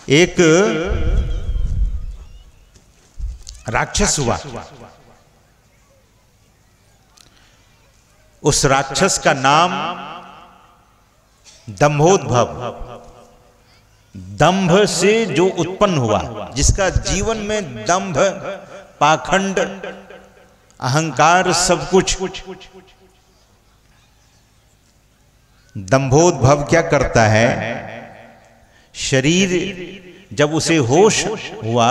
एक राक्षस हुआ। उस राक्षस का नाम दंभोद्भव, दंभ से जो उत्पन्न हुआ, जिसका जीवन में दंभ, पाखंड, अहंकार सब कुछ। दंभोद्भव क्या करता है? शरीर जब उसे होश हुआ,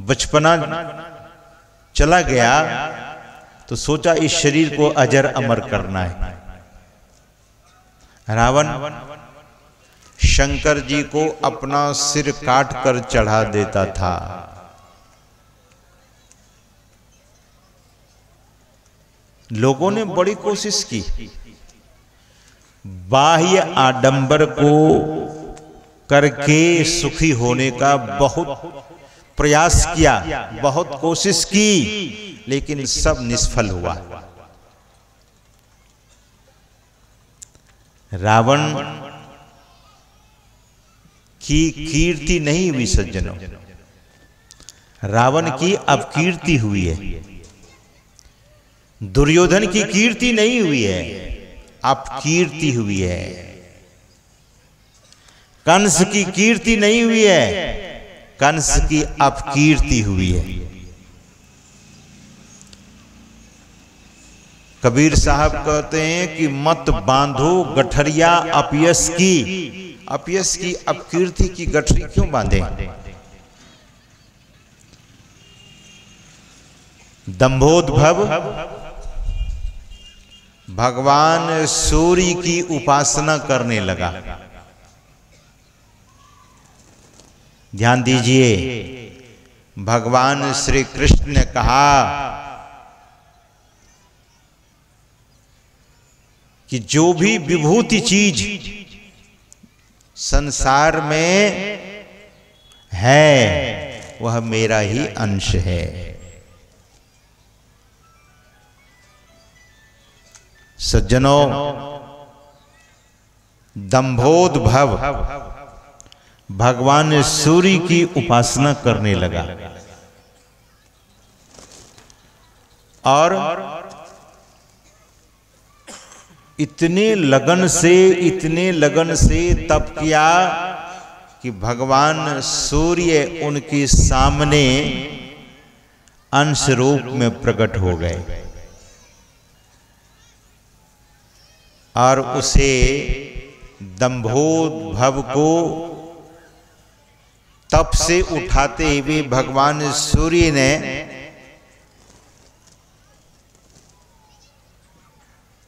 बचपना चला गया, तो सोचा इस शरीर को अजर अमर करना है। रावण शंकर जी को अपना सिर काट कर चढ़ा देता था। लोगों ने बड़ी कोशिश की, बाह्य आडंबर को करके सुखी होने का बहुत प्रयास किया, बहुत कोशिश की, लेकिन सब निष्फल हुआ। रावण की कीर्ति नहीं हुई सज्जनों, रावण की अपकीर्ति हुई है। दुर्योधन की कीर्ति नहीं हुई है, अपकीर्ति हुई है। कंस की कीर्ति नहीं हुई है, कंस की अपकीर्ति हुई है। कबीर साहब कहते हैं कि मत बांधो गठरिया अपयस की। अपयस की, अपकीर्ति की गठरी क्यों बांधे? दंभोद्भव भगवान सूर्य की उपासना करने लगा। ध्यान दीजिए, भगवान श्री कृष्ण ने कहा कि जो भी विभूति चीज संसार में है वह मेरा ही अंश है। सज्जनों, दंभोद्भव भगवान सूर्य की उपासना करने लगा और इतने लगन से तप किया कि भगवान सूर्य उनके सामने अंश रूप में प्रकट हो गए और उसे दंभोद्भव को तप से उठाते हुए भगवान सूर्य ने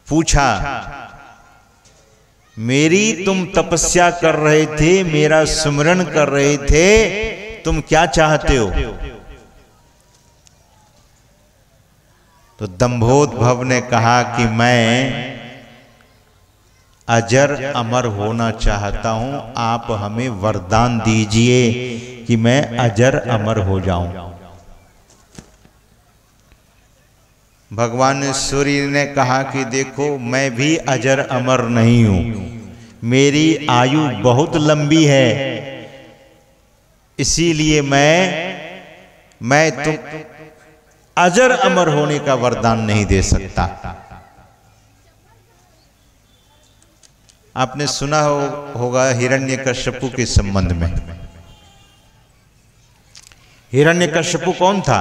पूछा, मेरी तुम तपस्या कर रहे थे, मेरा सुमिरन कर रहे थे, तुम क्या चाहते हो? तो दंभोद्भव ने कहा कि मैं अजर अमर होना चाहता हूं, आप हमें वरदान दीजिए कि मैं अजर अमर हो जाऊं। भगवान सूर्य ने कहा कि देखो, मैं भी अजर अमर नहीं हूं, मेरी आयु बहुत लंबी है, इसीलिए मैं तुम अजर अमर होने का वरदान नहीं दे सकता। आपने सुना होगा हिरण्यकश्यपु के संबंध में। हिरण्यकश्यपु कौन था?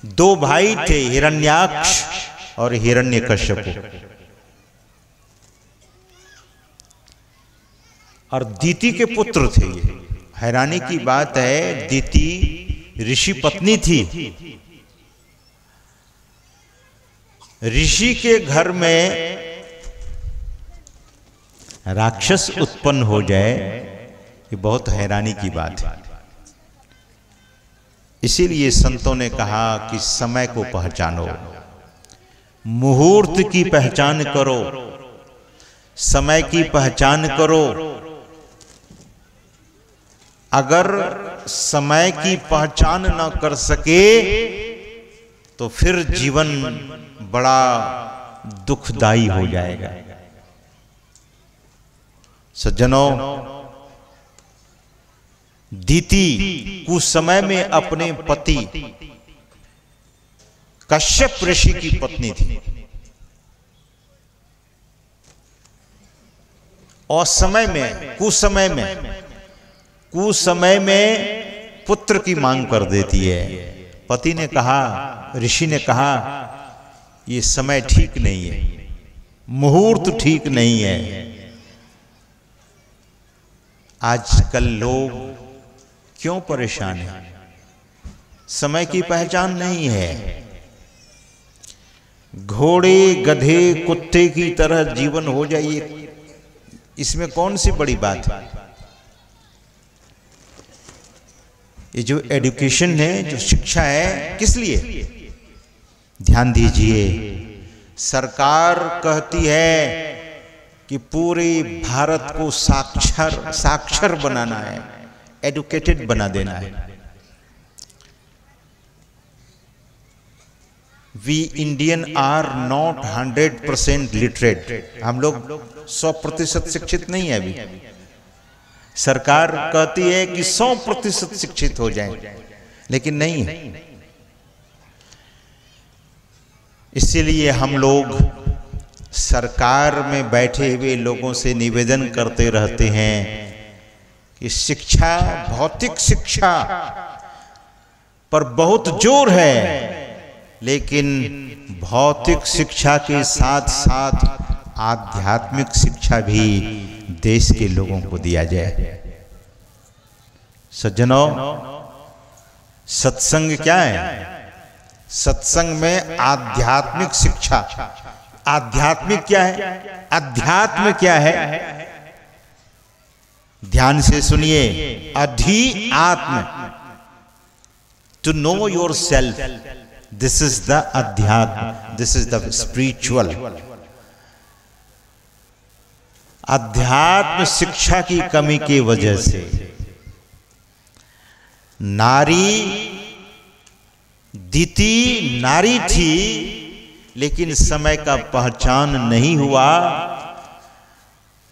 दो भाई थे, हिरण्याक्ष और हिरण्यकश्यपु। और दीति के पुत्र थे ये। हैरानी की बात है, दीति ऋषि पत्नी थी। ऋषि के घर में राक्षस उत्पन्न हो जाए, ये बहुत हैरानी की बात है। इसीलिए संतों ने कहा कि समय को पहचानो, मुहूर्त की पहचान करो, समय की पहचान करो। अगर समय की पहचान न कर सके तो फिर जीवन बड़ा दुखदाई हो जाएगा। सज्जनों, दीति कुछ समय में अपने पति कश्यप ऋषि की पत्नी थी और कुछ समय में पुत्र की मांग कर देती है। पति ने कहा, ऋषि ने कहा, ये समय ठीक नहीं है, मुहूर्त ठीक नहीं है। आजकल लोग क्यों परेशान हैं? समय की पहचान नहीं है। घोड़े गधे कुत्ते की तरह जीवन हो जाइए, इसमें कौन सी बड़ी बात है? ये जो एजुकेशन है, जो शिक्षा है, किस लिए? ध्यान दीजिए, सरकार कहती है कि पूरे भारत को साक्षर बनाना है, एडुकेटेड बना देना है। We Indian are not 100% literate. हम लोग 100% शिक्षित नहीं है अभी। सरकार कहती है कि 100% शिक्षित हो जाएं, लेकिन नहीं है। इसीलिए हम लोग सरकार में बैठे हुए लोगों से निवेदन करते रहते हैं कि शिक्षा, भौतिक शिक्षा पर बहुत जोर है, लेकिन भौतिक शिक्षा के साथ साथ आध्यात्मिक शिक्षा भी देश के लोगों को दिया जाए। सज्जनों, सत्संग क्या है? सत्संग में आध्यात्मिक शिक्षा। आध्यात्मिक क्या है? अध्यात्म क्या है? ध्यान से सुनिए, अधिआत्म, to know your self, this is the अध्यात्म, दिस इज द स्पिरिचुअल। अध्यात्म शिक्षा की कमी की वजह से दीति नारी थी, लेकिन समय का पहचान नहीं हुआ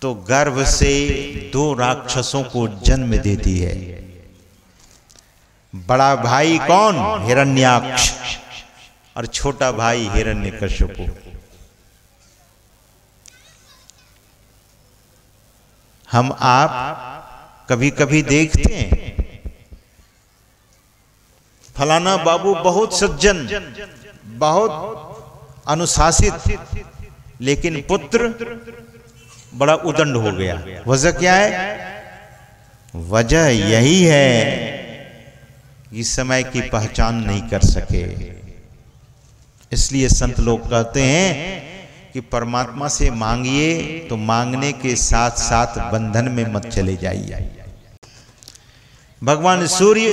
तो गर्भ से 2 राक्षसों को जन्म देती है। बड़ा भाई कौन? हिरण्याक्ष, और छोटा भाई हिरण्यकश्यपु। हम आप कभी कभी देखते हैं, फलाना बाबू बहुत सज्जन, बहुत अनुशासित, लेकिन पुत्र बड़ा उदंड हो गया। वजह क्या है? वजह यही है कि समय की पहचान नहीं कर सके। इसलिए संत लोग कहते हैं कि परमात्मा से मांगिए तो मांगने के साथ साथ बंधन में मत चले जाइए। भगवान सूर्य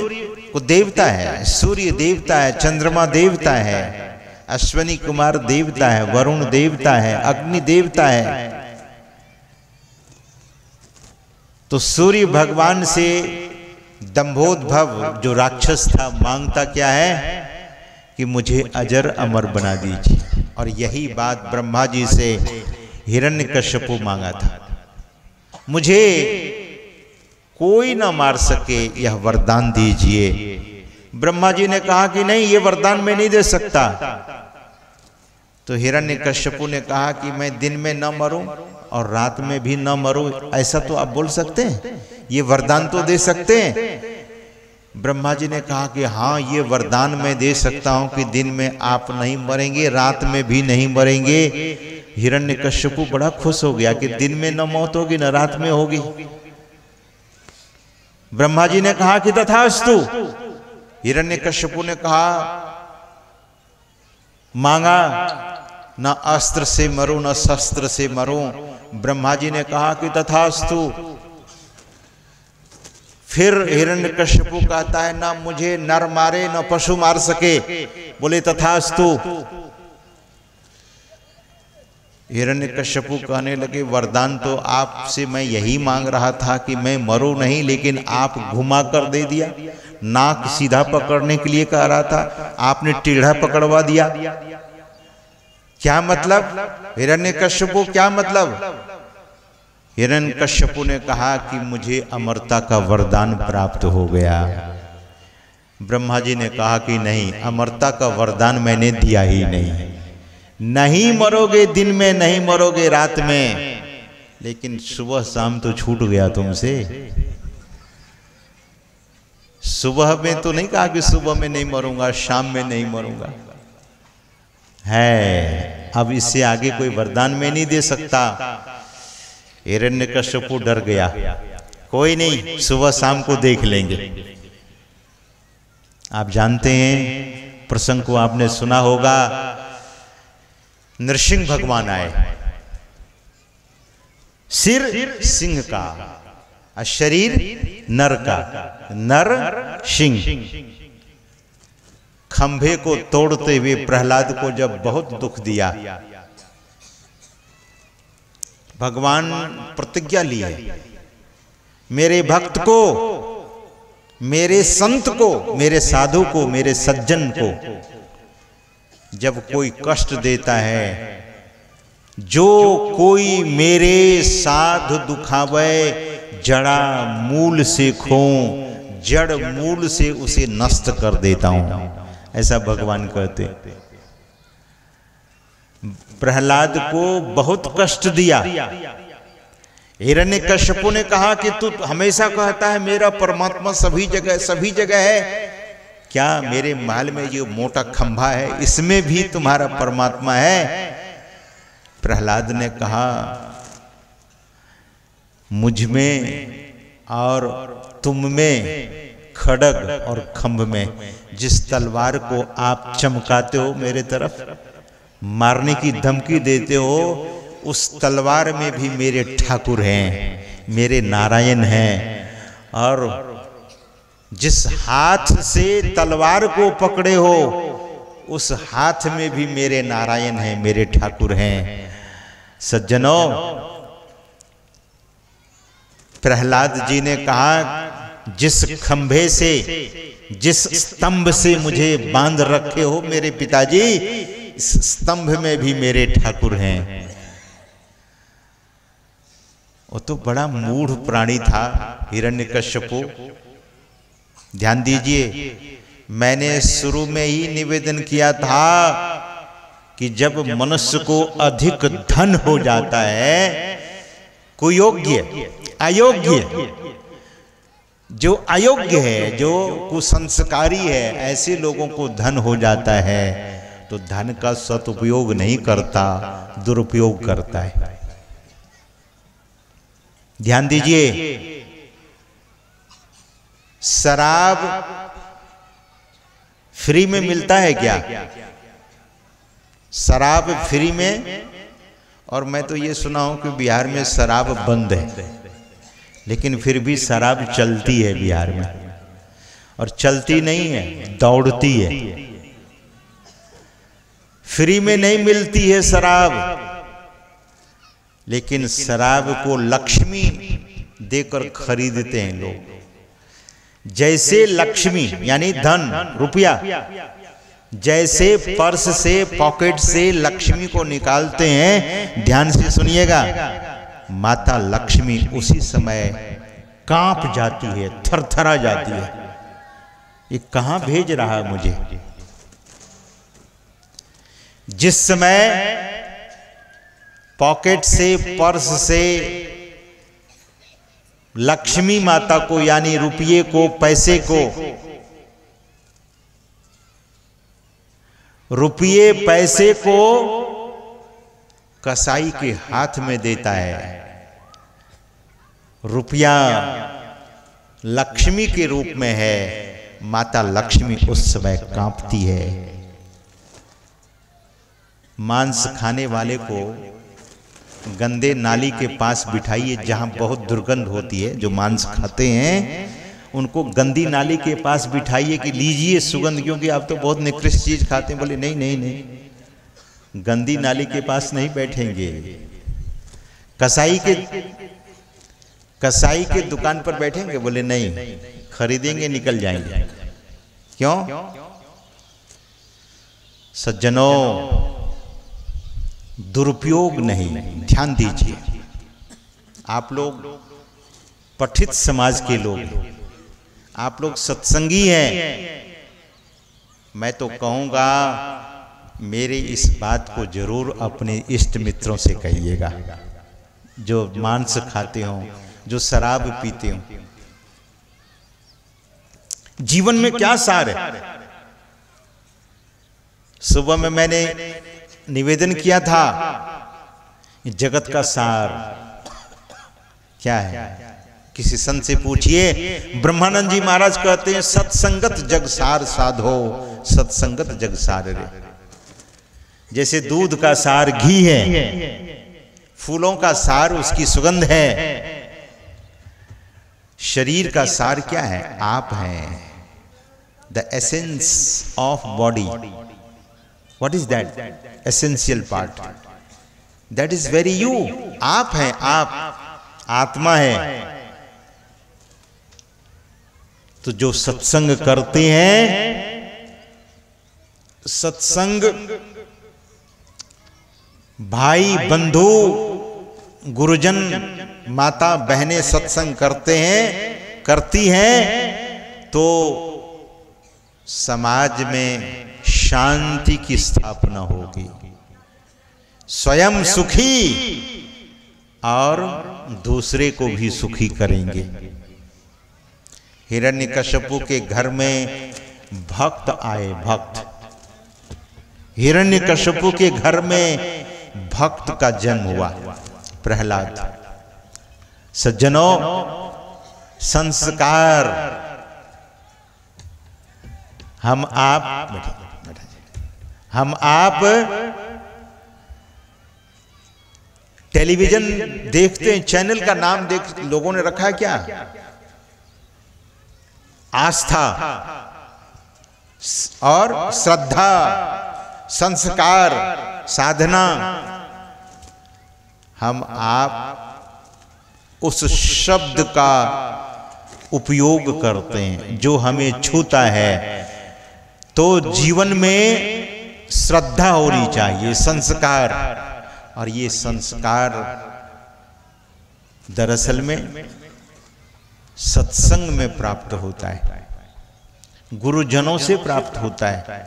को देवता है, सूर्य देवता है, चंद्रमा देवता है, अश्विनी कुमार देवता है, वरुण देवता है, अग्नि देवता है। तो सूर्य भगवान से दंभोद्भव जो राक्षस था मांगता क्या है कि मुझे अजर अमर बना दीजिए। और यही बात ब्रह्मा जी से हिरण्यकश्यपु मांगा था, मुझे कोई ना मार सके, यह वरदान दीजिए। ब्रह्मा जी ने कहा कि नहीं, ये वरदान मैं नहीं दे सकता। तो हिरण्यकश्यपु ने कहा कि मैं दिन में न मरूं और रात में भी न मरूं, ऐसा तो आप बोल सकते हैं, ये वरदान तो दे सकते हैं। ब्रह्मा जी ने कहा कि हाँ, ये वरदान मैं दे सकता हूं कि दिन में आप नहीं मरेंगे, रात में भी नहीं मरेंगे। हिरण्यकश्यपु बड़ा खुश हो गया कि दिन में न मौत होगी न रात में होगी। ब्रह्मा जी ने कहा कि तथास्तु। हिरण्यकश्यपु ने कहा, मांगा, न अस्त्र से मरूं न शस्त्र से मरूं। ब्रह्मा जी ने कहा कि तथास्तु। फिर हिरण्यकश्यपु कहता है, ना मुझे नर मारे न पशु मार सके, बोले तथास्तु। हिरण्यकश्यपु कहने लगे, वरदान तो आपसे मैं यही मांग रहा था कि मैं मरूं नहीं, लेकिन आप घुमा कर दे दिया। नाक सीधा पकड़ने के लिए कह रहा था, आपने टेढ़ा पकड़वा दिया। क्या मतलब? हिरण्यकश्यपु क्या मतलब? हिरण्यकश्यपु ने कहा कि मुझे अमरता का वरदान प्राप्त हो गया। ब्रह्मा जी ने कहा कि नहीं, अमरता का वरदान मैंने दिया ही नहीं। नहीं मरोगे दिन में, नहीं मरोगे रात में, लेकिन सुबह शाम तो छूट गया तुमसे। सुबह में तो नहीं कहा कि सुबह में नहीं मरूंगा, शाम में नहीं मरूंगा है। अब इससे आगे कोई वरदान में नहीं दे सकता। हिरण्यकश्यपु डर गया। कोई नहीं, सुबह शाम को देख लेंगे। आप जानते हैं प्रसंग को, आपने सुना होगा। नरसिंह भगवान आए, सिर सिंह का और शरीर नर का, नर सिंह। खंभे को तोड़ते हुए प्रहलाद को जब बहुत दुख दिया, भगवान प्रतिज्ञा ली है, मेरे भक्त को, मेरे संत को, मेरे साधु को, मेरे सज्जन को जब कोई कष्ट देता है, जो कोई मेरे साध दुखावे, जड़ा मूल से खो, जड़ मूल से उसे नष्ट कर देता हूं, ऐसा भगवान कहते। प्रहलाद को बहुत कष्ट दिया। हिरण्यकश्यपु ने कहा कि तू हमेशा कहता है मेरा परमात्मा सभी जगह है, क्या मेरे महल में जो मोटा खंभा है इसमें भी तुम्हारा परमात्मा है? प्रहलाद ने कहा, मुझ में और तुम में, खड्ग और खंभ में, जिस तलवार को आप चमकाते हो मेरे तरफ, मारने की धमकी देते हो, उस तलवार में भी मेरे ठाकुर हैं, मेरे नारायण हैं। और जिस हाथ से तलवार को पकड़े हो, उस हाथ में भी मेरे नारायण हैं, मेरे ठाकुर हैं। सज्जनों, प्रहलाद जी ने कहा, जिस खंभे से, जिस स्तंभ से मुझे बांध रखे हो मेरे पिताजी, इस स्तंभ में भी मेरे ठाकुर हैं। वो तो बड़ा मूढ़ प्राणी था हिरण्यकश्यपु। ध्यान दीजिए, मैंने शुरू में ही निवेदन किया था कि जब मनुष्य को अधिक धन हो जाता है, कुयोग्य, अयोग्य, जो अयोग्य है, जो कुसंस्कारी है, ऐसे लोगों को धन हो जाता है तो धन का सदुपयोग नहीं करता, दुरुपयोग करता है। ध्यान दीजिए, शराब फ्री में मिलता है क्या? शराब फ्री में? और मैं तो ये सुना हूं कि बिहार में शराब बंद है, लेकिन फिर भी शराब चलती है बिहार में। और चलती नहीं है, दौड़ती है। फ्री में नहीं मिलती है शराब, लेकिन शराब को लक्ष्मी देकर खरीदते हैं लोग। जैसे लक्ष्मी यानी धन, रुपया, जैसे पर्स से, पॉकेट से लक्ष्मी को निकालते हैं, ध्यान से सुनिएगा, माता लक्ष्मी उसी समय कांप जाती है, थरथरा जाती है। ये कहां भेज रहा है मुझे? जिस समय पॉकेट से, पर्स से लक्ष्मी माता को, यानी रुपये को, पैसे को, रुपये पैसे को कसाई के हाथ में देता है, रुपया लक्ष्मी के रूप में है, माता लक्ष्मी उस समय कांपती है। मांस खाने वाले को गंदे नाली के पास बिठाइए, जहां बहुत दुर्गंध होती है। जो मांस खाते हैं उनको गंदी नाली के पास बिठाइए कि लीजिए सुगंध, क्योंकि आप तो बहुत निकृष्ट चीज खाते हैं। बोले नहीं नहीं नहीं, गंदी नाली के पास नहीं बैठेंगे। कसाई के दुकान पर बैठेंगे? बोले नहीं, खरीदेंगे, निकल जाएंगे। क्यों? सज्जनों, दुरुपयोग नहीं। ध्यान दीजिए, आप लोग पठित समाज के लोग, आप लोग सत्संगी हैं। मैं तो कहूँगा मेरी इस बात को जरूर अपने इष्ट मित्रों से कहिएगा, जो मांस खाते हो, जो शराब पीते हो। जीवन में क्या सार है? सुबह में मैंने निवेदन किया था, जगत का सार क्या है? किसी संत से पूछिए। ब्रह्मानंद जी महाराज कहते हैं, सत्संगत जग सार साधो, सत्संगत जग सार रे। जैसे दूध का सार घी है, फूलों का सार उसकी सुगंध है, शरीर का सार क्या है? आप हैं। The essence of body, what is that? Essential part, that is very you. आप हैं, आप आत्मा है। तो जो सत्संग करते हैं, सत्संग भाई बंधु गुरुजन माता बहनें सत्संग करते हैं, करती हैं, तो समाज में शांति की स्थापना होगी, स्वयं सुखी और दूसरे को भी सुखी करेंगे। हिरण्यकश्यपु के घर में भक्त आए, भक्त। हिरण्यकश्यपु के घर में भक्त का जन्म हुआ, प्रहलाद। सज्जनों, संस्कार हम आप टेलीविजन देखते हैं, चैनल का नाम देख लोगों ने रखा है क्या? आस्था और श्रद्धा, संस्कार, साधना। हम आप उस शब्द का उपयोग करते हैं जो हमें छूता है। तो जीवन में श्रद्धा होनी चाहिए, संस्कार। और ये संस्कार दरअसल में सत्संग में प्राप्त होता है, गुरुजनों से प्राप्त होता है,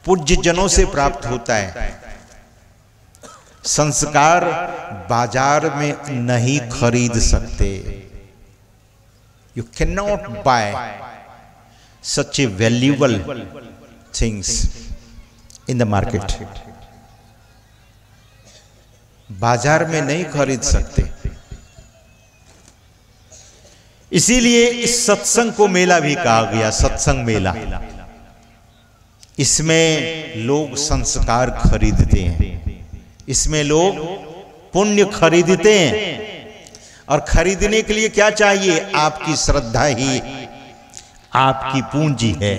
पूज्य जनों से प्राप्त होता है। संस्कार बाजार में नहीं खरीद सकते। You can not bye such A valuable things in the market. बाजार में नहीं खरीद सकते। इसीलिए इस सत्संग को मेला भी कहा गया, सत्संग मेला। इसमें लोग संस्कार खरीदते हैं, इसमें लोग पुण्य खरीदते हैं। और खरीदने के लिए क्या चाहिए? आपकी श्रद्धा ही आपकी पूंजी है।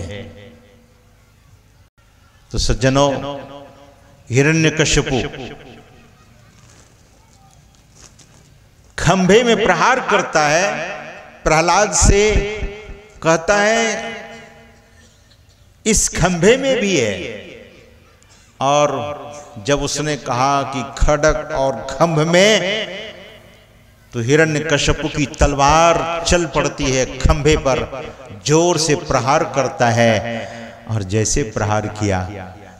तो सज्जनों, हिरण्यकश्यपु खंभे में प्रहार करता है, प्रहलाद से कहता है इस खंभे में भी है। और जब उसने कहा कि खड्ग और खंभ में, तो हिरण्यकश्यपु की तलवार चल पड़ती है खंभे पर, जोर से प्रहार करता है। और जैसे प्रहार किया,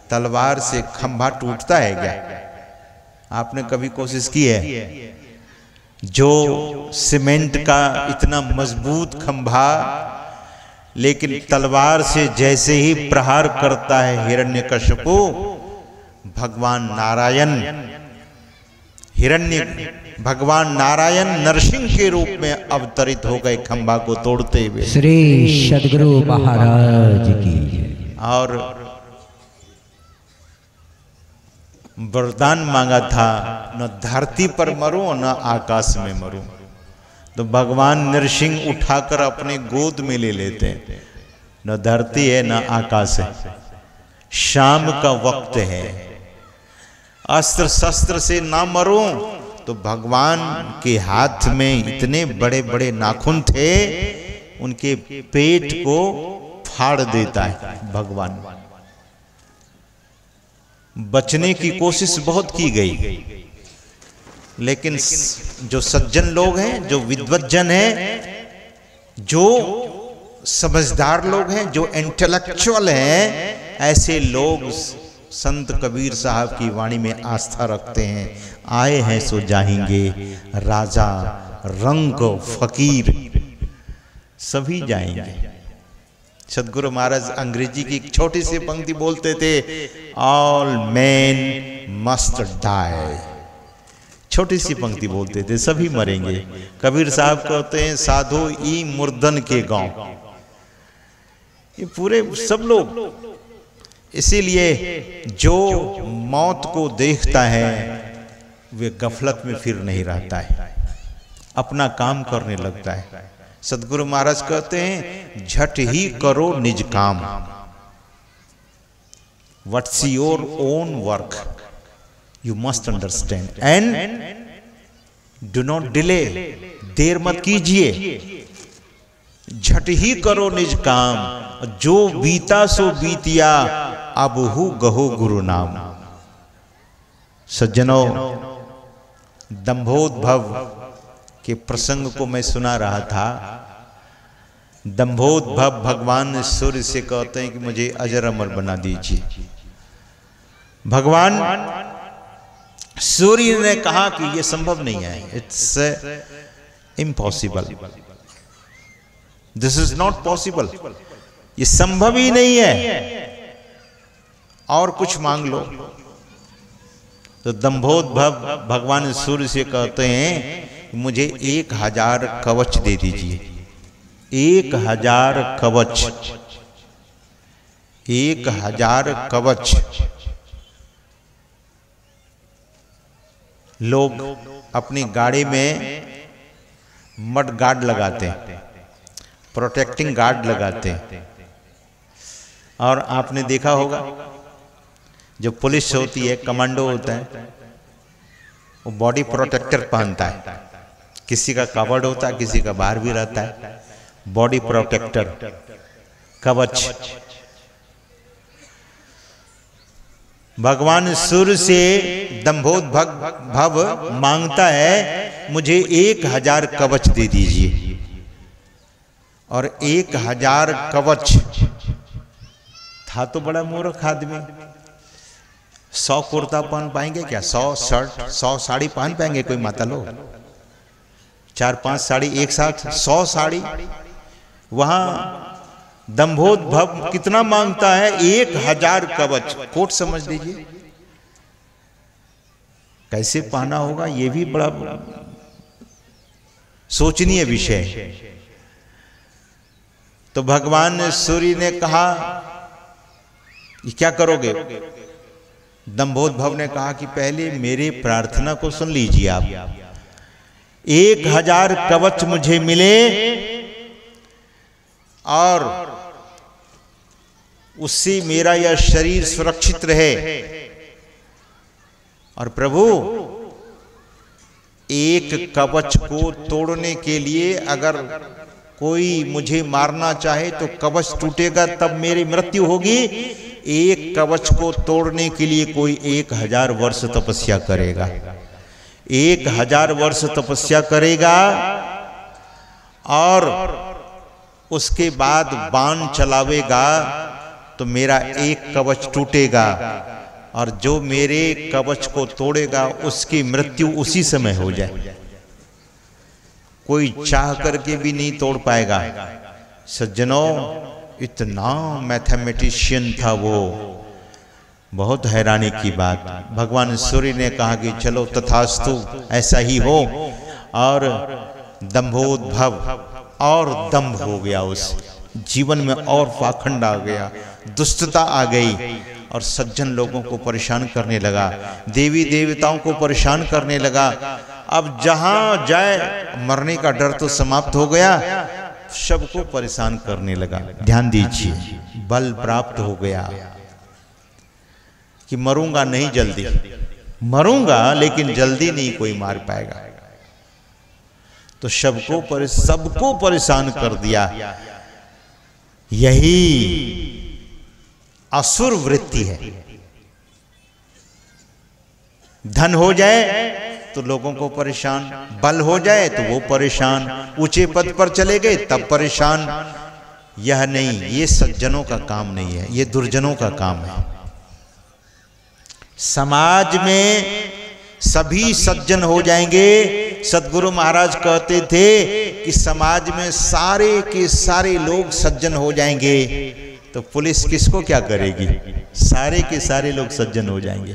तलवार से खंभा टूटता है क्या? आपने कभी कोशिश की है? जो सीमेंट का इतना मजबूत खंभा, लेकिन तलवार से जैसे ही प्रहार करता है हिरण्यकश्यपु, भगवान नारायण नरसिंह के रूप में अवतरित हो गए खंभा को तोड़ते हुए। श्री सद्गुरु महाराज की। और वरदान मांगा था, न धरती पर मरूं न आकाश में मरूं। तो भगवान नरसिंह उठाकर अपने गोद में ले लेते हैं। न धरती है न आकाश है, शाम का वक्त है, अस्त्र शस्त्र से ना मरूं। तो भगवान के हाथ में इतने बड़े बड़े नाखून थे, उनके पेट को फाड़ देता है भगवान। बचने की कोशिश बहुत की गई, लेकिन जो सज्जन लोग हैं, जो विद्वज्जन हैं, जो समझदार लोग हैं, जो इंटेलेक्चुअल हैं, ऐसे लोग संत कबीर साहब की वाणी में आस्था रखते हैं। आए हैं सो जाएंगे, राजा रंग फकीर सभी जाएंगे। सदगुरु महाराज अंग्रेजी की एक छोटी सी पंक्ति बोलते थे, ऑल मैन मस्ट डाई। छोटी सी पंक्ति बोलते थे, सभी मरेंगे। कबीर साहब कहते हैं, साधु ई मुर्दन के गांव, ये पूरे सब लोग। इसीलिए जो मौत को देखता है वे गफलत में फिर नहीं रहता है, अपना काम करने लगता है। सदगुरु महाराज कहते हैं, झट ही करो निज काम, what's your own work you must understand and do not delay. देर मत कीजिए, झट ही करो निज काम, जो बीता सो बीतिया, अब हु गहो गुरु नाम। सज्जनों, दंभोद्भव के प्रसंग को मैं सुना रहा था। दंभोद्भव भगवान सूर्य से कहते हैं कि मुझे अजर अमर बना दीजिए। भगवान सूर्य ने कहा कि यह संभव नहीं है, it's impossible, this is not possible, ये संभव ही नहीं है, और कुछ मांग लो। तो दंभोद्भव भगवान सूर्य से कहते हैं, मुझे 1000 कवच दे दीजिए। 1000 कवच, 1000 कवच। लोग अपनी गाड़ी में मड गार्ड लगाते हैं, प्रोटेक्टिंग गार्ड लगाते हैं। और आपने देखा होगा, जो पुलिस होती है, कमांडो होता है, वो बॉडी प्रोटेक्टर पहनता है। किसी का कवर्ड होता है, किसी का बाहर भी रहता है। बॉडी प्रोटेक्टर, कवच। भगवान सूर्य से दंभोद्भव मांगता है, मुझे 1000 कवच दे दीजिए। और 1000 कवच था तो बड़ा मूर्ख आदमी। 100 कुर्ता पहन पाएंगे क्या? 100 शर्ट, 100 साड़ी पहन पाएंगे कोई माता लोग? 4-5 साड़ी एक साथ, 100 साड़ी। वहां दंभोद्भव कितना मांगता है? 1000 कवच। कोट समझ लीजिए, कैसे पहना होगा ये भी बड़ा सोचनीय विषय है। तो भगवान सूर्य ने कहा, ये क्या करोगे? दंभोद्भव ने कहा कि पहले मेरे प्रार्थना को सुन लीजिए आप। 1000 कवच मुझे मिले और उससे मेरा यह शरीर सुरक्षित रहे। और प्रभु, एक कवच को तोड़ने के लिए अगर कोई मुझे मारना चाहे तो कवच टूटेगा, तब मेरी मृत्यु होगी। एक कवच को तोड़ने के लिए कोई 1000 वर्ष तपस्या करेगा। 1000 वर्ष तपस्या करेगा और उसके बाद बाण चलावेगा तो मेरा एक कवच टूटेगा, और जो मेरे कवच को तोड़ेगा उसकी मृत्यु उसी समय हो जाए। कोई चाह करके भी नहीं तोड़ पाएगा। सज्जनों, इतना मैथमेटिशियन था वो, बहुत हैरानी की बात। भगवान सूर्य ने कहा कि चलो तथास्तु, ऐसा ही हो। और दंभोद्भव और दंभ हो गया, उस जीवन में और पाखंड आ गया, दुष्टता आ गई और सज्जन लोगों को परेशान करने लगा, देवी देवताओं को परेशान करने लगा। अब जहां जाए मरने का डर तो समाप्त हो गया, सबको परेशान करने लगा। ध्यान दीजिए, बल प्राप्त हो गया कि मरूंगा नहीं, जल्दी मरूंगा लेकिन जल्दी नहीं कोई मार पाएगा। तो सबको परेशान कर दिया। यही असुर वृत्ति है। धन हो जाए तो लोगों को परेशान, बल हो जाए तो वो परेशान, ऊंचे पद पर चले गए तब परेशान। यह नहीं, ये सज्जनों का काम नहीं है, ये दुर्जनों का काम है। समाज में सभी सज्जन हो जाएंगे। सदगुरु महाराज कहते थे कि समाज में सारे के सारे लोग सज्जन हो जाएंगे तो पुलिस किसको क्या करेगी? सारे के सारे लोग सज्जन हो जाएंगे।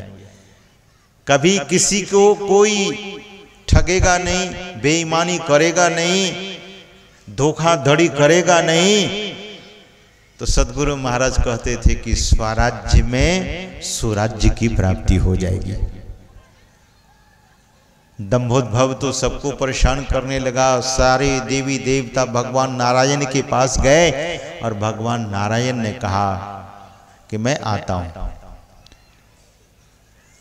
कभी किसी को कोई ठगेगा नहीं, बेईमानी करेगा नहीं, धोखाधड़ी करेगा नहीं। तो सदगुरु महाराज कहते थे कि स्वराज्य में सुराज्य की प्राप्ति हो जाएगी। दंभोद्भव तो सबको परेशान करने लगा। सारे देवी देवता भगवान नारायण के पास गए और भगवान नारायण ने कहा कि मैं आता हूं।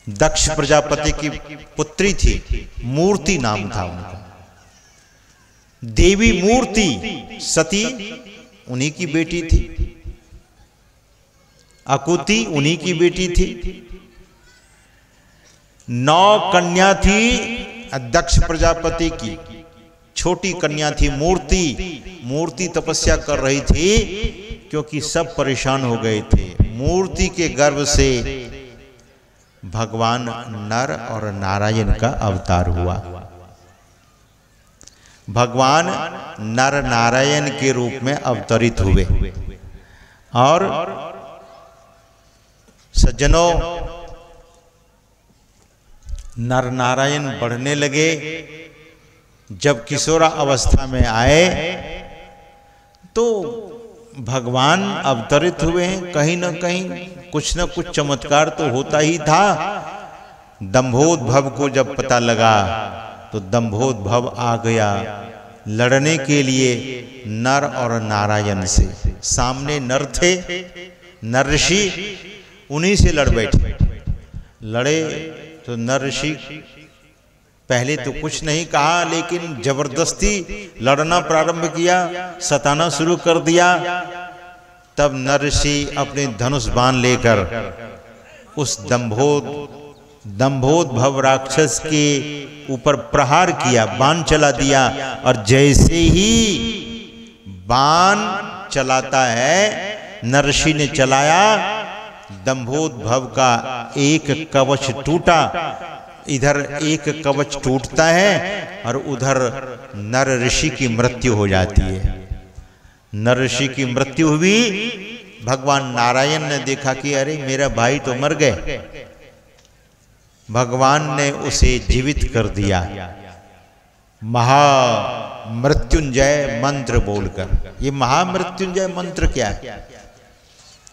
दक्ष प्रजापति की पुत्री थी, मूर्ति नाम था उनका। देवी मूर्ति सती उन्हीं की बेटी थी, अकुति उन्हीं की बेटी थी। 9 कन्या थी दक्ष प्रजापति की, छोटी कन्या थी मूर्ति। मूर्ति तपस्या कर रही थी क्योंकि सब परेशान हो गए थे। मूर्ति के गर्भ से भगवान नर और नारायण का अवतार हुआ। भगवान नर नारायण के रूप में अवतरित हुए। और सज्जनों, नर नारायण बढ़ने लगे। जब किशोरा अवस्था में आए तो भगवान अवतरित हुए हैं। कहीं न कहीं कुछ न कुछ चमत्कार तो होता ही था। दंभोद्भव को जब पता लगा तो दंभोद्भव आ गया लड़ने के लिए नर और नारायण से। सामने नर थे, नर ऋषि, उन्हीं से लड़ बैठे। लड़े तो नर ऋषि पहले तो कुछ नहीं कहा, लेकिन जबरदस्ती लड़ना प्रारंभ किया, सताना शुरू कर दिया। तब नर ऋषि अपने धनुष बाण लेकर उस दंभोद्भव राक्षस के ऊपर प्रहार किया, बाण चला दिया। और जैसे ही बाण चलाता है, नर ऋषि ने चलाया, दंभोद्भव का एक कवच टूटा। इधर एक कवच टूटता है और उधर नर ऋषि की मृत्यु हो जाती है। नर ऋषि की मृत्यु हुई। भगवान नारायण ने देखा कि अरे मेरा भाई तो मर गए। भगवान ने उसे जीवित कर दिया महामृत्युंजय मंत्र बोलकर। ये महामृत्युंजय मंत्र क्या है?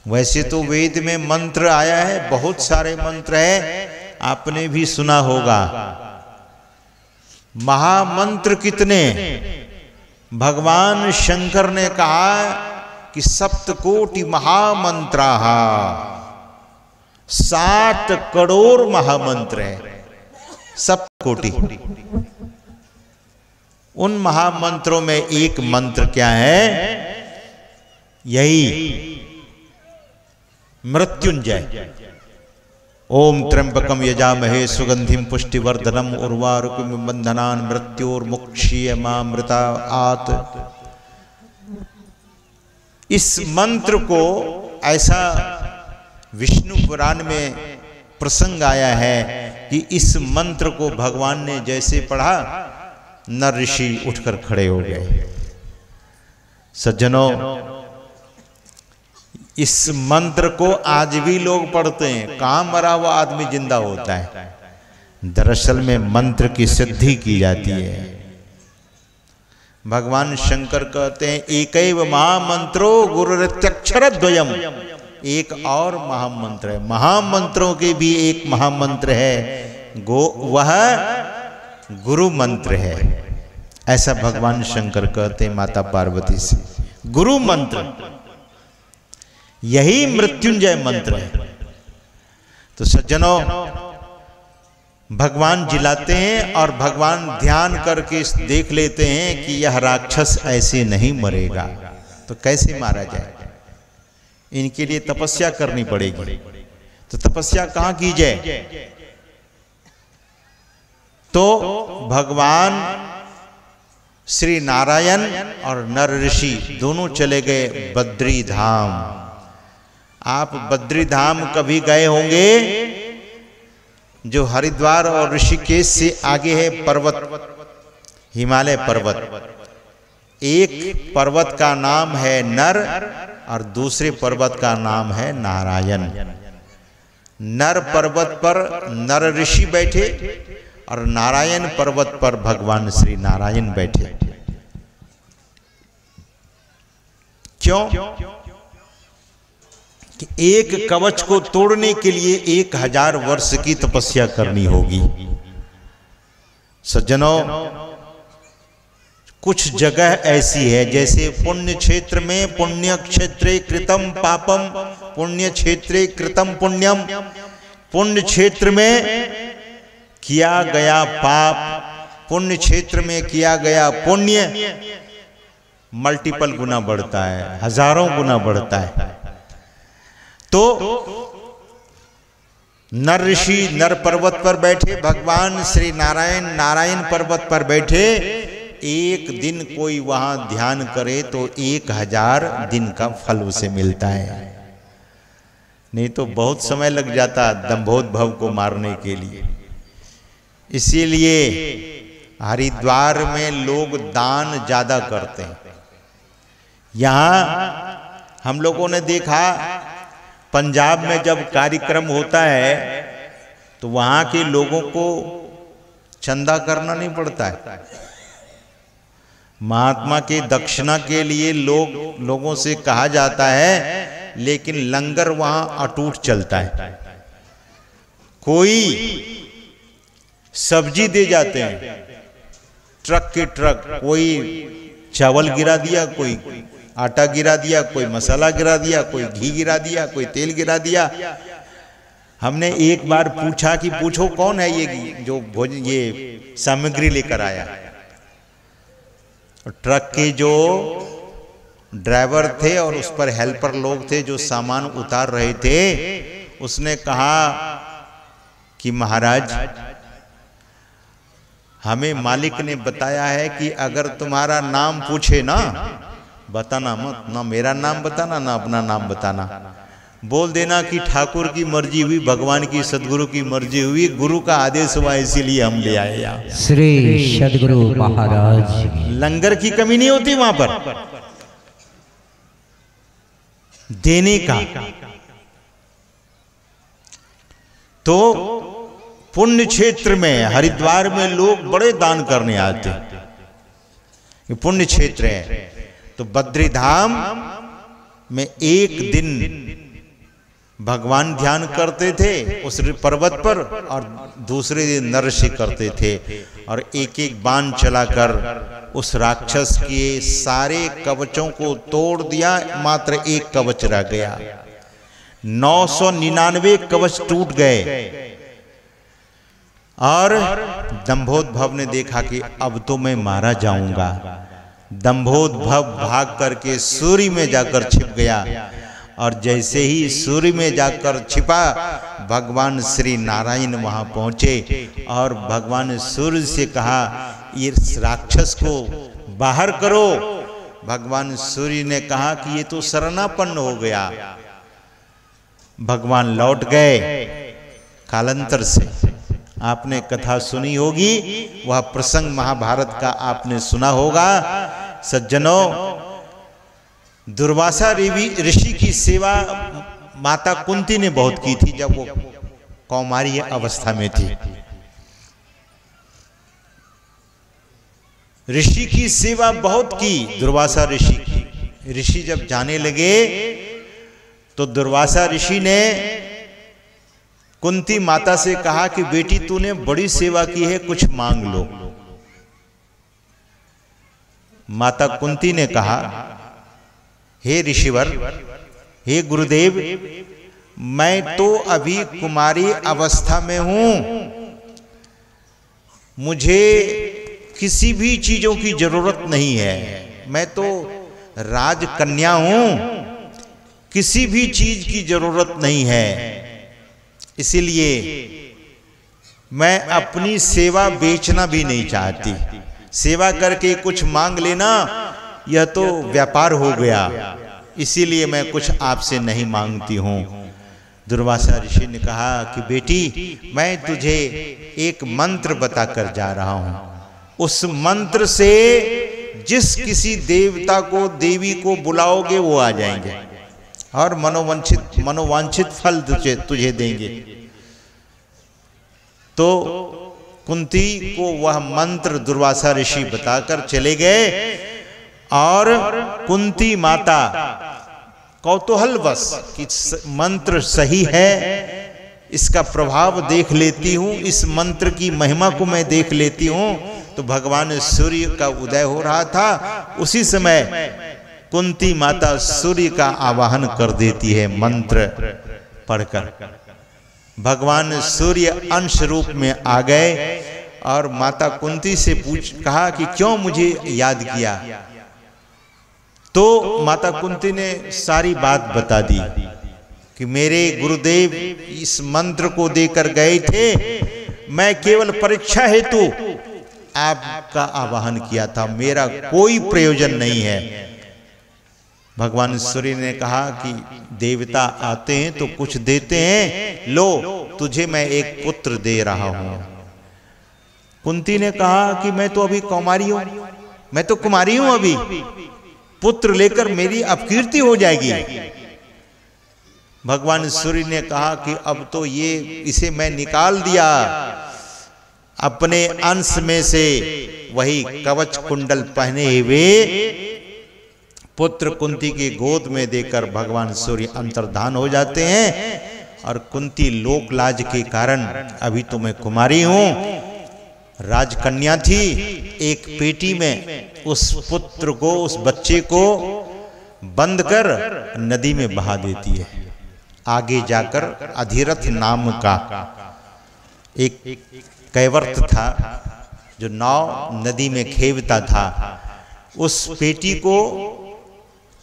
वैसे तो वेद में मंत्र आया है, बहुत सारे मंत्र है, आपने भी सुना होगा। महामंत्र कितने? भगवान शंकर ने कहा कि सप्तकोटि महामंत्राः, 7 करोड़ महामंत्र है, सप्तकोटि। उन महामंत्रों में एक मंत्र क्या है? यही मृत्युंजय। ओम त्र्यंबकम यजामहे सुगंधिम पुष्टिवर्धनम उर्वारुकमिव बन्धनान् मृत्योर्मुक्षीयमामृतात्। इस मंत्र को ऐसा विष्णु पुराण में प्रसंग आया है कि इस मंत्र को भगवान ने जैसे पढ़ा, नर ऋषि उठकर खड़े हो गए। सज्जनों, इस मंत्र को आज भी लोग पढ़ते हैं। कहाँ मरा हुआ आदमी जिंदा होता है? दरअसल में मंत्र की सिद्धि की जाती है। भगवान शंकर कहते हैं एकैव महामंत्रो गुरुरित्यक्षरद्वयम्। एक और महामंत्र है, महामंत्रों के भी एक महामंत्र है, वह गुरु मंत्र है। ऐसा भगवान शंकर कहते हैं माता पार्वती से। गुरु मंत्र यही मृत्युंजय मंत्र है। तो सज्जनों, भगवान जिलाते हैं और भगवान ध्यान करके देख लेते हैं कि यह राक्षस ऐसे नहीं मरेगा, तो कैसे मारा जाए? इनके लिए तपस्या करनी पड़ेगी। तो तपस्या कहाँ की जाए? तो भगवान श्री नारायण और नर ऋषि दोनों चले गए बद्री धाम। आप बद्री धाम कभी गए होंगे, जो हरिद्वार और ऋषिकेश से आगे है पर्वत, हिमालय पर्वत। एक पर्वत का नाम है नर और दूसरे पर्वत का नाम है नारायण। नर पर्वत पर नर ऋषि बैठे और नारायण पर्वत पर भगवान श्री नारायण बैठे। क्यों? कि एक कवच को तोड़ने के लिए 1000 वर्ष की तपस्या करनी होगी। सज्जनों, कुछ जगह ऐसी है, जैसे पुण्य क्षेत्र में पुण्य क्षेत्रे कृतम पापम पुण्य क्षेत्रे कृतम पुण्यम, पुण्य क्षेत्र में किया गया पाप पुण्य क्षेत्र में किया गया पुण्य मल्टीपल गुना बढ़ता है, हजारों गुना बढ़ता है। तो नर ऋषि नर पर्वत पर बैठे, भगवान श्री नारायण नारायण पर्वत पर बैठे। एक दिन कोई वहां ध्यान करे तो 1000 दिन का फल उसे मिलता है, नहीं तो बहुत समय लग जाता दंभोद्भव को मारने के लिए। इसीलिए हरिद्वार में लोग दान ज्यादा करते हैं। यहां हम लोगों ने देखा, पंजाब में जब कार्यक्रम होता है तो वहां के लोगों को चंदा करना नहीं पड़ता है। महात्मा के दक्षिणा के लिए लोगों से कहा जाता है, लेकिन लंगर वहां अटूट चलता है। कोई सब्जी दे जाते हैं ट्रक के ट्रक, कोई चावल गिरा दिया, कोई आटा गिरा दिया, कोई मसाला गिरा दिया, कोई घी गिरा दिया, कोई तेल गिरा दिया। हमने एक बार पूछा कि पूछो कौन है ये जो भोजन ये सामग्री लेकर आया। ट्रक के जो ड्राइवर थे और उस पर हेल्पर लोग थे जो सामान उतार रहे थे, उसने कहा कि महाराज, हमें मालिक ने बताया है कि अगर तुम्हारा नाम पूछे ना, बताना मत, ना मेरा नाम बताना ना अपना नाम बताना, बोल देना कि ठाकुर की मर्जी हुई, भगवान की सदगुरु की मर्जी हुई, गुरु का आदेश हुआ इसीलिए हम ले आए यहाँ। श्री सदगुरु महाराज। लंगर की कमी नहीं होती वहां पर देने का। तो पुण्य क्षेत्र में हरिद्वार में लोग बड़े दान करने आते, ये पुण्य क्षेत्र है। तो बद्री धाम में एक दिन भगवान ध्यान करते थे उस पर्वत पर, और दूसरे दिन नरऋषि करते थे, और एक एक बाण चलाकर उस राक्षस के सारे कवचों को तोड़ दिया। मात्र एक कवच रह गया, 999 कवच टूट गए। और दंभोद्भव ने देखा कि अब तो मैं मारा जाऊंगा। दंभोद्भव भाग करके सूर्य में जाकर छिप गया, और जैसे ही सूर्य में जाकर छिपा, भगवान श्री नारायण वहां पहुंचे और भगवान सूर्य से कहा, ये राक्षस को बाहर करो। भगवान सूर्य ने कहा कि ये तो शरणापन्न हो गया। भगवान लौट गए कालांतर से। आपने कथा सुनी होगी, वह प्रसंग महाभारत का आपने सुना होगा। सज्जनों, दुर्वासा ऋषि की सेवा माता कुंती ने बहुत की थी जब वो कौमारी अवस्था में थी। ऋषि की सेवा बहुत की दुर्वासा ऋषि की। ऋषि जब जाने लगे तो दुर्वासा ऋषि ने कुंती माता से कहा कि बेटी तूने बड़ी सेवा की है, कुछ मांग लो। माता कुंती ने कहा, हे ऋषिवर, हे गुरुदेव, मैं तो अभी कुमारी अवस्था में हूं, मुझे किसी भी चीजों की जरूरत नहीं है। मैं तो राजकन्या हूं, किसी भी चीज की जरूरत नहीं है। इसीलिए मैं अपनी सेवा बेचना भी नहीं चाहती। सेवा करके कुछ मांग लेना यह तो व्यापार हो गया, इसीलिए मैं कुछ आपसे नहीं मांगती हूँ। दुर्वासा ऋषि ने कहा कि बेटी, मैं तुझे एक मंत्र बताकर जा रहा हूँ। उस मंत्र से जिस किसी देवता को, देवी को बुलाओगे वो आ जाएंगे और मनोवांछित फल तुझे देंगे। तो कुंती को वह मंत्र दुर्वासा ऋषि बताकर चले गए और कुंती माता कौतूहलवश कि मंत्र सही है, इसका प्रभाव देख लेती हूँ, इस मंत्र की महिमा को मैं देख लेती हूँ। तो भगवान सूर्य का उदय हो रहा था। उसी समय कुंती माता सूर्य का आवाहन कर देती है मंत्र पढ़कर। भगवान सूर्य अंश रूप में आ गए और माता कुंती से कहा कि क्यों मुझे याद किया। तो माता कुंती ने सारी बात बता दी कि मेरे गुरुदेव इस मंत्र को देकर गए थे, मैं केवल परीक्षा हेतु आपका आवाहन किया था, मेरा कोई प्रयोजन नहीं है। भगवान सूर्य ने कहा कि देवता आते हैं तो कुछ देते हैं, लो तुझे मैं एक पुत्र दे रहा हूं। कुंती ने कहा कि मैं तो अभी कुमारी हूं, मैं तो कुमारी हूं, अभी पुत्र लेकर मेरी अपकीर्ति हो जाएगी। भगवान सूर्य ने कहा कि अब तो इसे मैं निकाल दिया अपने अंश में से, वही कवच कुंडल पहने हुए पुत्र कुंती की गोद में देकर भगवान सूर्य अंतर्धान हो जाते हैं। और कुंती लोक लाज के कारण, अभी तो मैं कुमारी हूं, राजकन्या थी, एक पेटी में उस पुत्र को, उस बच्चे को बंद कर नदी में बहा देती है। आगे जाकर अधिरथ नाम का एक कैवर्त था जो नाव नदी में खेवता था। उस पेटी को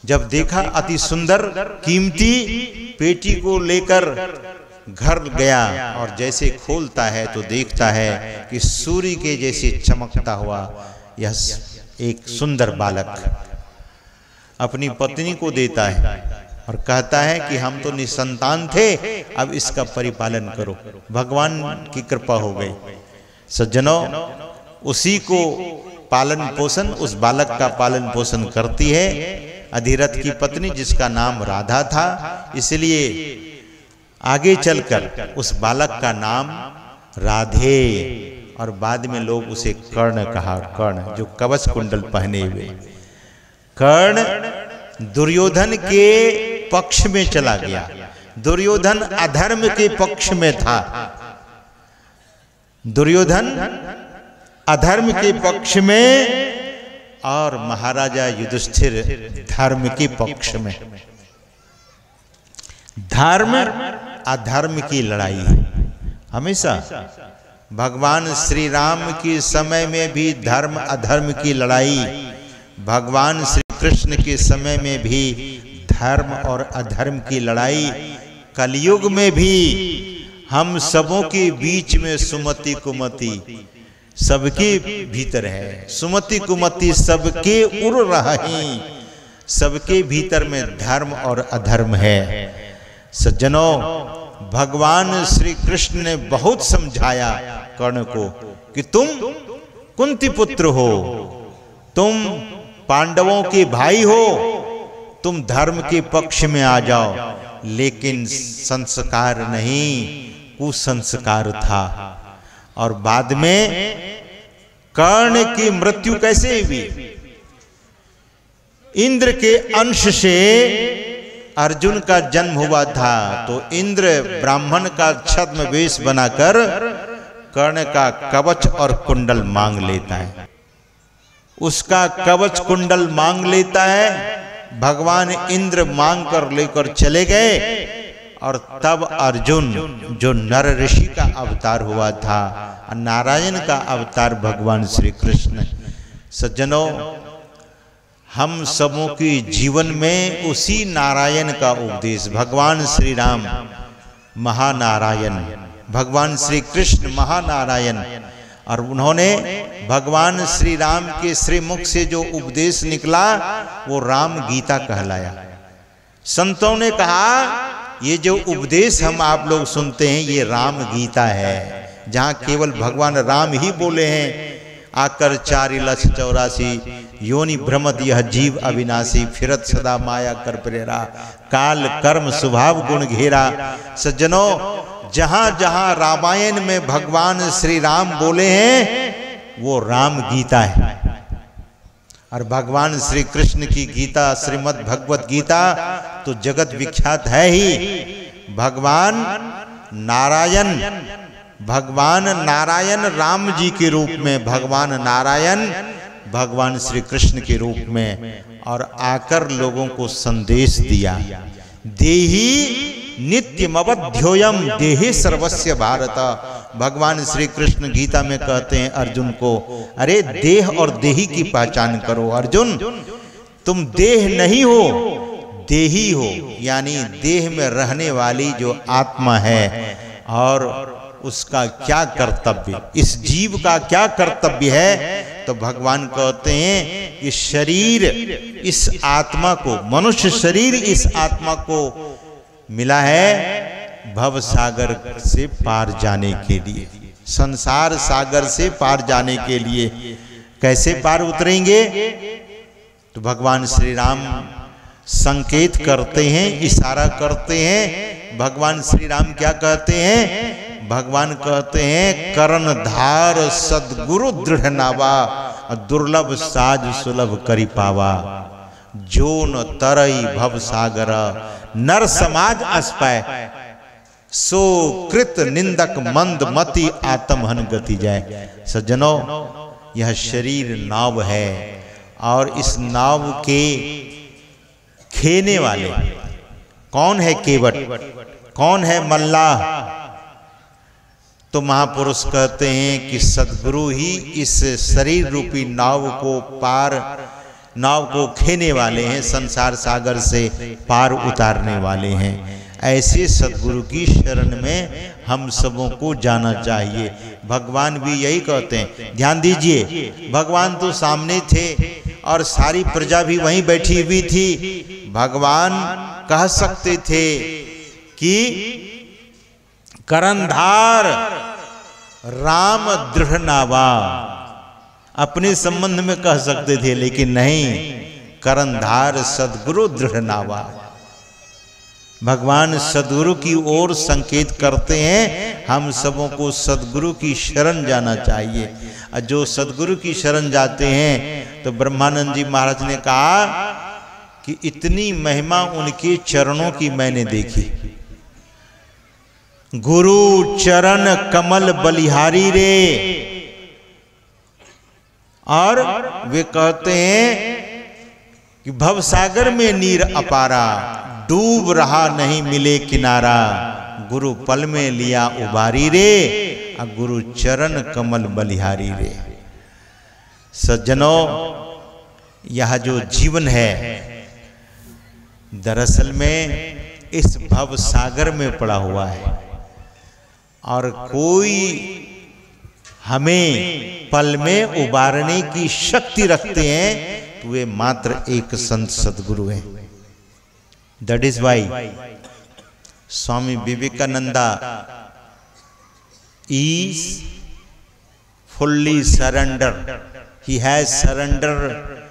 जब देखा, अति सुंदर कीमती पेटी को लेकर घर गया और जैसे खोलता है तो देखता है कि सूर्य के जैसे चमकता हुआ यह एक सुंदर बालक अपनी पत्नी को देता है और कहता है कि हम तो निसंतान थे, अब इसका परिपालन करो। भगवान की कृपा हो गई। सज्जनों, उसी को पालन पोषण, उस बालक का पालन पोषण करती है अधिरथ की पत्नी, जिसका नाम राधा था। इसलिए आगे चलकर उस बालक का नाम राधे, और बाद में लोग उसे कर्ण कहा, कर्ण जो कवच कुंडल पहने हुए। कर्ण दुर्योधन के पक्ष में चला गया, दुर्योधन अधर्म के पक्ष में था। दुर्योधन अधर्म के पक्ष में और महाराजा युधिष्ठिर धर्म के पक्ष में। धर्म अधर्म की लड़ाई हमेशा, भगवान श्री राम के समय में भी धर्म अधर्म की लड़ाई, भगवान श्री कृष्ण के समय में भी धर्म और अधर्म की लड़ाई, कलयुग में भी हम सबों के बीच में सुमति कुमति सबके भीतर है। सुमति कुमति सबके उड़ रही, सबके भीतर में धर्म और अधर्म है। सज्जनों, भगवान श्री कृष्ण ने बहुत समझाया कर्ण को कि तुम कुंती पुत्र हो, तुम पांडवों के भाई हो, तुम धर्म के पक्ष में आ जाओ। लेकिन संस्कार नहीं, कुसंस्कार था। और बाद में कर्ण की मृत्यु कैसे हुई? इंद्र के अंश से अर्जुन का जन्म हुआ था, तो इंद्र ब्राह्मण का छद्म वेश बनाकर कर्ण का कवच और कुंडल मांग लेता है। उसका कवच कुंडल मांग लेता है, भगवान इंद्र मांग कर लेकर चले गए। और तब अर्जुन, जो नर ऋषि का अवतार हुआ था, नारायण का अवतार भगवान श्री कृष्ण। सज्जनों, हम सबों के जीवन में उसी नारायण का उपदेश, भगवान श्री राम महानारायण, भगवान श्री कृष्ण महानारायण, और उन्होंने भगवान श्री राम के श्रीमुख से जो उपदेश निकला वो राम गीता कहलाया। संतों ने कहा ये जो उपदेश हम आप लोग सुनते हैं ये राम गीता है, जहाँ केवल भगवान राम ही बोले हैं, आकर 4,84,84 योनि भ्रमत यह जीव अविनाशी, फिरत सदा माया कर प्रेरा, काल कर्म स्वभाव गुण घेरा। सज्जनों, जहां जहां रामायण में भगवान श्री राम बोले हैं वो राम गीता है, और भगवान श्री कृष्ण की गीता श्रीमद् भगवत गीता तो जगत विख्यात है ही। भगवान नारायण राम जी के रूप में, भगवान नारायण भगवान श्री कृष्ण के रूप में, और आकर लोगों को संदेश दिया, देही नित्यमवध्योयम देहे सर्वस्य भारत। भगवान श्री कृष्ण गीता में कहते हैं अर्जुन को, अरे देह और देही की पहचान करो अर्जुन, तुम देह नहीं हो देही हो, यानी देह में रहने वाली जो आत्मा है और उसका क्या कर्तव्य, इस जीव का क्या कर्तव्य है। तो भगवान कहते हैं कि शरीर इस आत्मा को, मनुष्य शरीर इस आत्मा को मिला है भव सागर से पार जाने के लिए, संसार सागर से पार जाने के लिए। कैसे पार उतरेंगे? तो भगवान श्री राम संकेत करते हैं, इशारा करते हैं। भगवान श्री राम क्या कहते हैं? भगवान कहते हैं करनधार सदगुरु दृढ़ नावा, दुर्लभ साज सुलभ करी पावा, जो न तरई भव सागर नर समाज अस्पय, सो कृत निंदक मंद मति आत्महन गति जाए। सज्जनों, यह शरीर नाव है और इस नाव के खेने वाले कौन है? केवट। कौन है? मल्लाह। तो महापुरुष कहते हैं कि सद्गुरु ही इस शरीर रूपी नाव को खेने वाले हैं, संसार सागर से पार उतारने वाले हैं। ऐसे सद्गुरु की शरण में हम सबों को जाना चाहिए। भगवान भी यही कहते हैं। ध्यान दीजिए, भगवान तो सामने थे और सारी प्रजा भी वहीं बैठी हुई थी। भगवान कह सकते थे कि करंधार राम दृढ़ नावा, अपने संबंध में कह सकते थे, लेकिन नहीं, करंधार सदगुरु दृढ़ नावा। भगवान सदगुरु की ओर संकेत करते हैं। हम सबों को सदगुरु की शरण जाना चाहिए। और जो सदगुरु की शरण जाते हैं तो ब्रह्मानंद जी महाराज ने कहा कि इतनी महिमा उनके चरणों की मैंने देखी। गुरु चरण कमल बलिहारी रे, और वे कहते हैं कि भवसागर में नीर अपारा, डूब रहा नहीं मिले किनारा, गुरु पल में लिया उबारी रे, और गुरु चरण कमल बलिहारी रे। सज्जनों, यह जो जीवन है दरअसल में इस भव सागर में पड़ा हुआ है, और कोई हमें पल में उबारने की शक्ति रखते हैं तो वे मात्र एक संत सदगुरु हैं। That is why Swami Vivekananda is fully surrendered. He has surrendered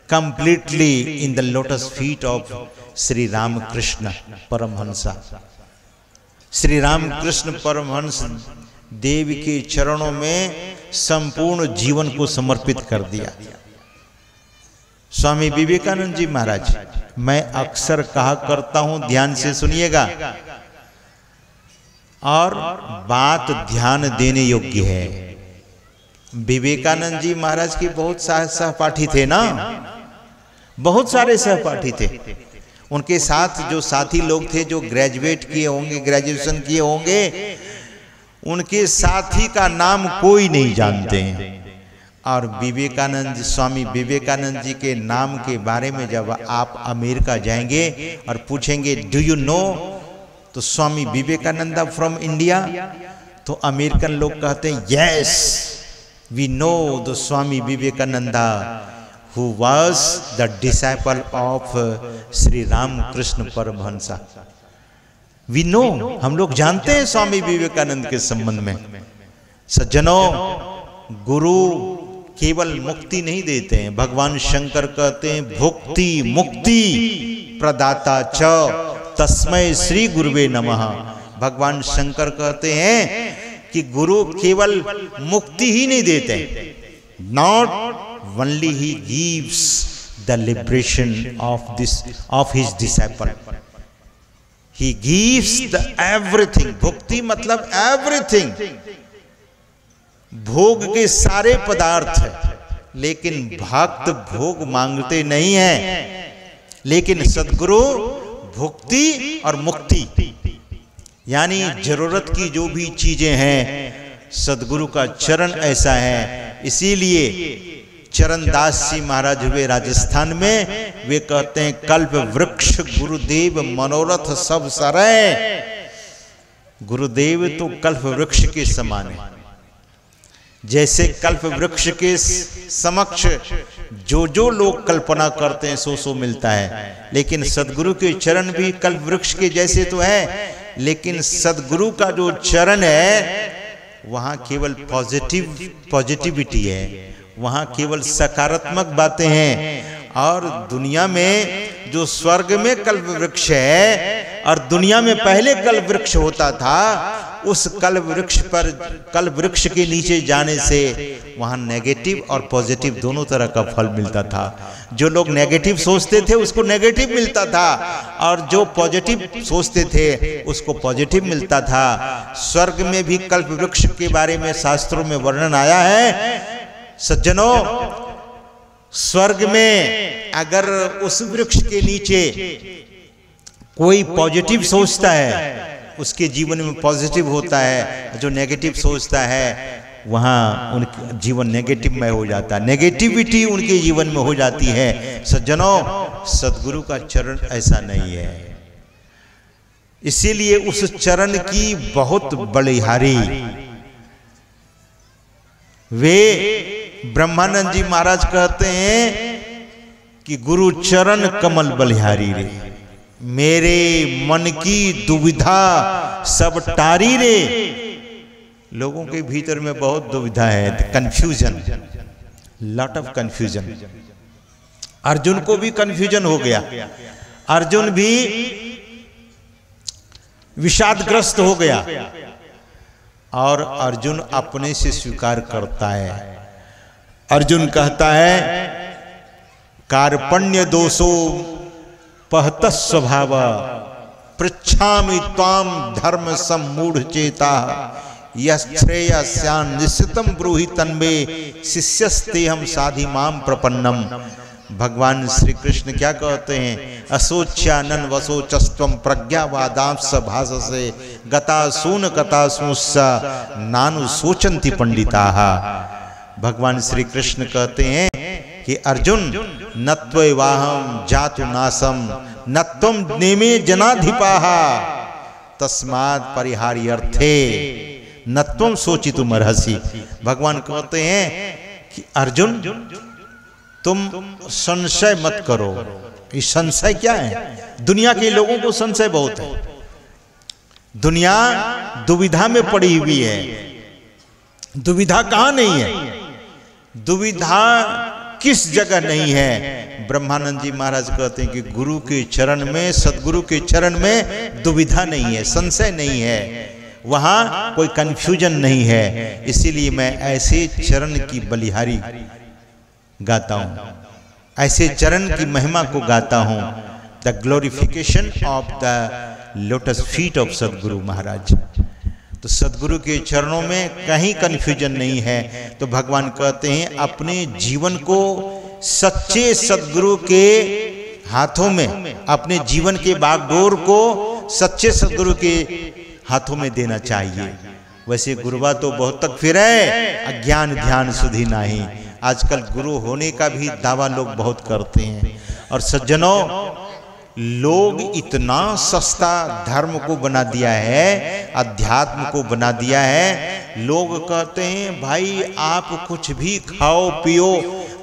completely in the lotus feet of Sri Ramakrishna Paramhansa. Shri Ramakrishna Paramhansa Dev के चरणों में संपूर्ण जीवन को समर्पित कर दिया। स्वामी विवेकानंद जी महाराज, मैं अक्सर कहा करता हूं, ध्यान से सुनिएगा और बात ध्यान देने योग्य है। विवेकानंद जी महाराज के बहुत सहपाठी थे ना, बहुत सारे सहपाठी थे। उनके साथ जो साथी लोग थे जो ग्रेजुएट किए होंगे, ग्रेजुएशन किए होंगे, उनके साथी का नाम कोई नहीं जानते हैं। और विवेकानंद, स्वामी विवेकानंद जी के नाम के बारे में जब आप अमेरिका जाएंगे और पूछेंगे डू यू नो, तो स्वामी विवेकानंदा फ्रॉम इंडिया, तो अमेरिकन लोग कहते हैं yes we know the Swami Vivekananda who was the disciple of Shri Ramakrishna Paramhansa. We know, हम लोग जानते हैं स्वामी विवेकानंद के संबंध में। सज्जनों, गुरु केवल मुक्ति नहीं देते हैं, भगवान शंकर कहते हैं भुक्ति मुक्ति प्रदाता च तस्मै श्री गुरुवे नमः। भगवान शंकर कहते हैं कि गुरु केवल मुक्ति ही नहीं देते, not only he gives the liberation of his disciple, he gives the everything. भुक्ति मतलब एवरीथिंग, भोग के सारे पदार्थ है, लेकिन भक्त भोग मांगते नहीं है। लेकिन सद्गुरु भुक्ति और मुक्ति यानी जरूरत की जो भी चीजें हैं, सद्गुरु का चरण ऐसा है। इसीलिए चरणदास जी महाराज हुए राजस्थान में, वे कहते हैं कल्प वृक्ष गुरुदेव मनोरथ सब सरे। गुरुदेव तो कल्प वृक्ष के समान है। जैसे कल्प वृक्ष के समक्ष जो लोग कल्पना करते हैं सो मिलता है, लेकिन सद्गुरु के चरण भी कल्प वृक्ष के जैसे तो है, लेकिन सद्गुरु का जो चरण है वहाँ केवल पॉजिटिविटी है, वहाँ केवल सकारात्मक बातें हैं। और दुनिया में जो स्वर्ग में कल्प वृक्ष है और दुनिया में पहले कल्प वृक्ष होता था, उस कल्प वृक्ष पर, कल्प वृक्ष के नीचे जाने से वहाँ नेगेटिव और पॉजिटिव दोनों तरह का फल मिलता था। जो लोग नेगेटिव सोचते थे उसको नेगेटिव मिलता था, और जो पॉजिटिव सोचते थे उसको पॉजिटिव मिलता था। स्वर्ग में भी कल्प वृक्ष के बारे में शास्त्रों में वर्णन आया है। सज्जनों, स्वर्ग में अगर उस वृक्ष के नीचे कोई पॉजिटिव सोचता है उसके जीवन में पॉजिटिव होता है, जो नेगेटिव सोचता है वहाँ उनका जीवन नेगेटिव में हो जाता है, नेगेटिविटी उनके जीवन में हो जाती है। सज्जनों, सद्गुरु का चरण ऐसा नहीं है, इसीलिए उस चरण की बहुत बलिहारी। वे ब्रह्मानंद जी महाराज कहते हैं कि गुरु चरण कमल बलिहारी रे, मेरे मन की दुविधा सब टारी रे। लोगों के भीतर में बहुत दुविधा है, confusion, lot of confusion. Arjun को भी कंफ्यूजन हो गया, अर्जुन भी विषादग्रस्त हो गया, और अर्जुन अपने से स्वीकार करता है। अर्जुन कहता है कार्पण्य दोषो पहत स्वभाव पृच्छामि त्वाम धर्म सम्मूढ़ चेता यश्रेयस्यान् निश्चितम ब्रूहि तन्मे शिष्यस्तेहं साधि माम प्रपन्नम। भगवान श्री कृष्ण क्या कहते हैं, असोच्यानन वसोचस्त्वम प्रज्ञावादांश भाषसे गतासून कथासूंस नानु सोचन्ति पंडिताः। भगवान श्री कृष्ण कहते हैं कि अर्जुन नत्वैवाहं जातु नासम नत्वम नेमे जनाधिपाः तस्मात् परिहार्यर्थे नत्वम सोचितुम अर्हसि। भगवान कहते हैं कि अर्जुन तुम संशय मत करो। ये संशय क्या है? दुनिया के लोगों को संशय बहुत है, दुनिया दुविधा में पड़ी हुई है। दुविधा कहाँ नहीं है, दुविधा किस जगह नहीं है? ब्रह्मानंद जी महाराज कहते हैं कि गुरु के चरण में, सदगुरु के चरण में दुविधा नहीं है, संशय नहीं है, वहां कोई कंफ्यूजन नहीं है। इसीलिए मैं ऐसे चरण की बलिहारी गाता हूं, ऐसे चरण की महिमा को गाता हूं। The glorification of the lotus feet of सदगुरु महाराज। तो सदगुरु के चरणों में कहीं कंफ्यूजन नहीं है। तो भगवान कहते हैं अपने जीवन को सच्चे सदगुरु के हाथों में, अपने जीवन के बागडोर को सच्चे सदगुरु के हाथों में देना चाहिए। वैसे गुरुवा तो बहुत तक फिरे, अज्ञान ध्यान सुधि नहीं। आजकल गुरु होने का भी दावा लोग बहुत करते हैं। और सज्जनों, लोग इतना सस्ता धर्म को बना दिया है, अध्यात्म को बना दिया है। लोग कहते हैं भाई आप कुछ भी खाओ पियो,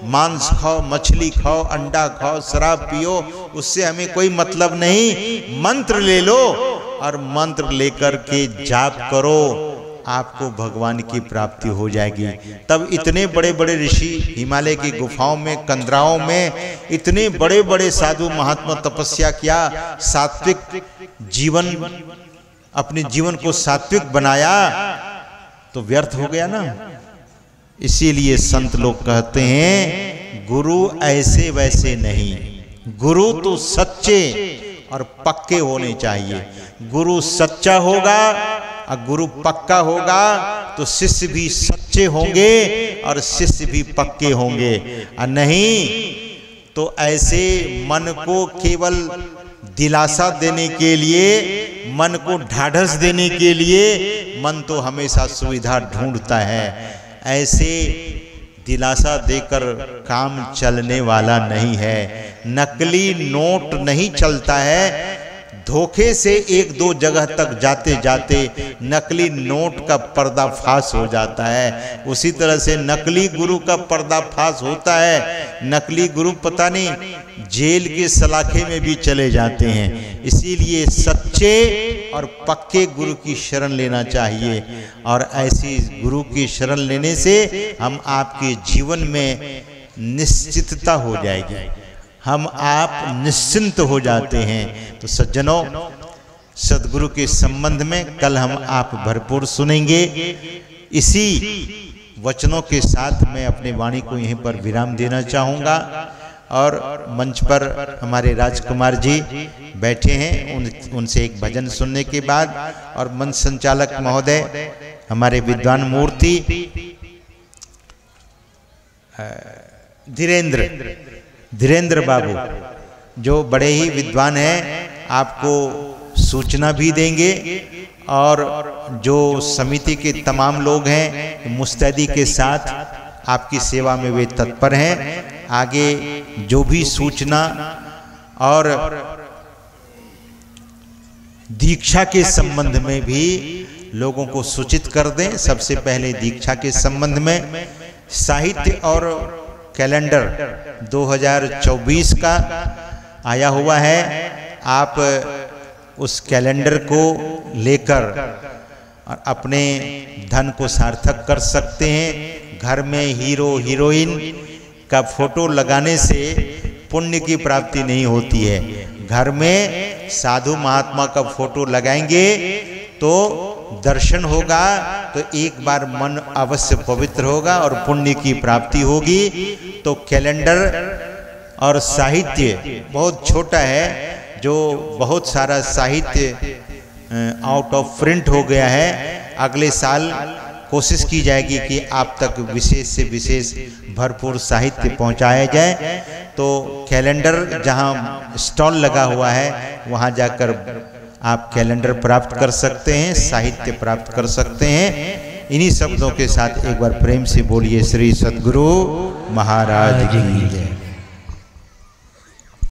मांस खाओ, मछली खाओ, अंडा खाओ, शराब पियो, उससे हमें कोई मतलब नहीं। मंत्र ले लो और मंत्र लेकर के जाप करो, आपको भगवान की प्राप्ति हो जाएगी। तब इतने बड़े बड़े ऋषि हिमालय की गुफाओं में, कंदराओं में इतने बड़े बड़े साधु महात्मा तपस्या किया, सात्विक जीवन, अपने जीवन को सात्विक बनाया, तो व्यर्थ हो गया ना। इसीलिए संत लोग कहते हैं गुरु ऐसे वैसे नहीं, गुरु तो सच्चे और पक्के होने चाहिए। गुरु सच्चा होगा और गुरु पक्का होगा तो शिष्य भी सच्चे होंगे और शिष्य भी पक्के होंगे। और नहीं तो ऐसे मन को केवल दिलासा देने के लिए, मन को ढाढ़स देने के लिए मन तो हमेशा सुविधा ढूंढता है। ऐसे दिलासा देकर काम चलने वाला नहीं है। नकली नोट नहीं चलता है। धोखे से एक दो जगह तक जाते जाते नकली नोट का पर्दाफाश हो जाता है। उसी तरह से नकली गुरु का पर्दाफाश होता है। नकली गुरु पता नहीं जेल के सलाखे में भी चले जाते हैं। इसीलिए सच्चे और पक्के गुरु की शरण लेना चाहिए, और ऐसी गुरु की शरण लेने से हम आपके जीवन में निश्चितता हो जाएगी, हम आप निश्चिंत हो जाते हैं। तो सज्जनों, सदगुरु के संबंध में कल हम आप भरपूर सुनेंगे। इसी वचनों के साथ मैं अपनी वाणी को यहीं पर विराम देना चाहूँगा, और मंच पर हमारे राजकुमार जी बैठे हैं, उनसे एक भजन सुनने के बाद, और मंच संचालक महोदय हमारे विद्वान मूर्ति धीरेन्द्र बाबू, जो बड़े ही विद्वान हैं, आपको सूचना भी देंगे, और जो समिति के तमाम लोग हैं मुस्तैदी के साथ आपकी सेवा में वे तत्पर हैं। आगे जो भी सूचना और दीक्षा के संबंध में भी लोगों को सूचित कर दें। सबसे पहले दीक्षा के संबंध में साहित्य और कैलेंडर 2024 का आया हुआ है। आप उस कैलेंडर को लेकर और अपने धन को सार्थक कर सकते हैं। घर में हीरो हीरोइन का फोटो लगाने से पुण्य की प्राप्ति नहीं होती है। घर में साधु महात्मा का फोटो लगाएंगे तो दर्शन होगा, तो एक बार मन अवश्य पवित्र होगा और पुण्य की प्राप्ति होगी। तो कैलेंडर और साहित्य बहुत छोटा है, जो बहुत सारा साहित्य आउट ऑफ प्रिंट हो गया है। अगले साल कोशिश की जाएगी कि आप तक विशेष से विशेष भरपूर साहित्य पहुंचाया जाए। तो कैलेंडर जहां स्टॉल लगा हुआ है वहां जाकर आप कैलेंडर प्राप्त कर सकते हैं, साहित्य प्राप्त कर सकते हैं। इन्हीं शब्दों के साथ एक बार प्रेम से बोलिए श्री सद्गुरु महाराज की जय।